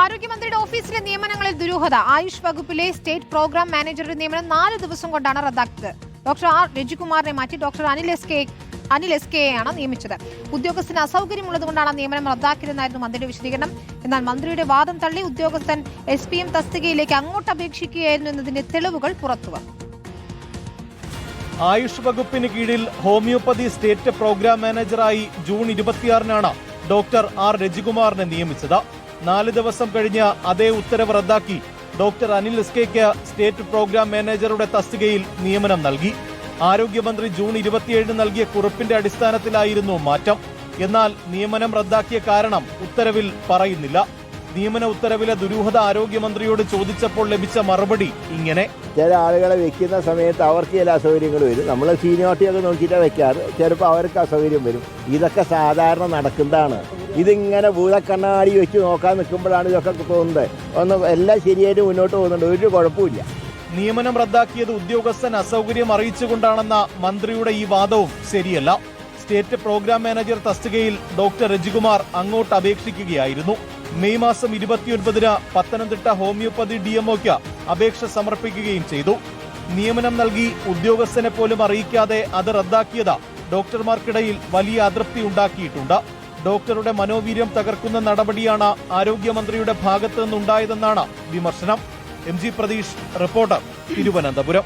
ആരോഗ്യമന്ത്രിയുടെ ഓഫീസിലെ നിയമനങ്ങളിൽ ദുരൂഹത. ആയുഷ് വകുപ്പിലെ സ്റ്റേറ്റ് പ്രോഗ്രാം മാനേജറുടെ നിയമനം 4 ദിവസം കൊണ്ടാണ് റദ്ദാക്കിയത്. ഡോക്ടർ ആർ രജികുമാറിനെ മാറ്റി ഡോക്ടർ അനിൽ എസ് കെയാണ് നിയമിച്ചത്. ഉദ്യോഗസ്ഥന് അസൗകര്യമുള്ളതുകൊണ്ടാണ് നിയമനം റദ്ദാക്കിയതെന്നായിരുന്നു മന്ത്രിയുടെ വിശദീകരണം. എന്നാൽ മന്ത്രിയുടെ വാദം തള്ളി ഉദ്യോഗസ്ഥൻ SPM തസ്തികയിലേക്ക് അങ്ങോട്ട് അപേക്ഷിക്കുകയായിരുന്നു എന്നതിന്റെ തെളിവുകൾ പുറത്തുവന്നു. ആയുഷ് വകുപ്പിന് കീഴിൽ ഹോമിയോപ്പതി സ്റ്റേറ്റ് പ്രോഗ്രാം മാനേജറായി ജൂൺ 26-നാണ് ഡോക്ടർ ആർ രജികുമാറിനെ നിയമിച്ചത്. 4 ദിവസം കഴിഞ്ഞ് അതേ ഉത്തരവ് റദ്ദാക്കി ഡോക്ടർ അനിൽ എസ് കെക്ക് സ്റ്റേറ്റ് പ്രോഗ്രാം മാനേജറുടെ തസ്തികയിൽ നിയമനം നൽകി. ആരോഗ്യമന്ത്രി ജൂൺ 27 നൽകിയ കുറിപ്പിന്റെ അടിസ്ഥാനത്തിലായിരുന്നു മാറ്റം. എന്നാൽ നിയമനം റദ്ദാക്കിയ കാരണം ഉത്തരവിൽ പറയുന്നില്ല. നിയമന ഉത്തരവിലെ ദുരൂഹത ആരോഗ്യമന്ത്രിയോട് ചോദിച്ചപ്പോൾ ലഭിച്ച മറുപടി ഇങ്ങനെ: ചില ആളുകളെ വെക്കുന്ന സമയത്ത് അവർക്ക് ചില അസൗകര്യങ്ങൾ വരും. നമ്മൾ സീനിയോറിറ്റിയൊക്കെ നോക്കിയിട്ടാണ് വെക്കാറ്. ചിലപ്പോൾ അവർക്ക് അസൗകര്യം വരും. ഇതൊക്കെ സാധാരണ നടക്കുന്നതാണ്. ഇതിങ്ങനെ ഭൂതക്കണ്ണാടി വെച്ച് നോക്കാൻ നിൽക്കുമ്പോഴാണ് ഇതൊക്കെ തോന്നുന്നത്. ഒന്ന് എല്ലാം ശരിയായിട്ട് മുന്നോട്ട് പോകുന്നുണ്ട്, ഒരു കുഴപ്പമില്ല. നിയമനം റദ്ദാക്കിയത് ഉദ്യോഗസ്ഥൻ അസൗകര്യം അറിയിച്ചുകൊണ്ടാണെന്ന മന്ത്രിയുടെ ഈ വാദവും ശരിയല്ല. സ്റ്റേറ്റ് പ്രോഗ്രാം മാനേജർ തസ്തികയിൽ ഡോക്ടർ രജികുമാർ അങ്ങോട്ട് അപേക്ഷിക്കുകയായിരുന്നു. മെയ് മാസം 29-ന് പത്തനംതിട്ട ഹോമിയോപ്പതി DMOയ്ക്ക് അപേക്ഷ സമർപ്പിക്കുകയും ചെയ്തു. നിയമനം നൽകി ഉദ്യോഗസ്ഥനെ പോലും അറിയിക്കാതെ അത് റദ്ദാക്കിയത് ഡോക്ടർമാർക്കിടയിൽ വലിയ അതൃപ്തി ഉണ്ടാക്കിയിട്ടുണ്ട്. ഡോക്ടറുടെ മനോവീര്യം തകർക്കുന്ന നടപടിയാണ് ആരോഗ്യമന്ത്രിയുടെ ഭാഗത്തു നിന്നുണ്ടായതെന്നാണ് വിമർശനം. MG Pratheesh, reporter, Thiruvananthapuram.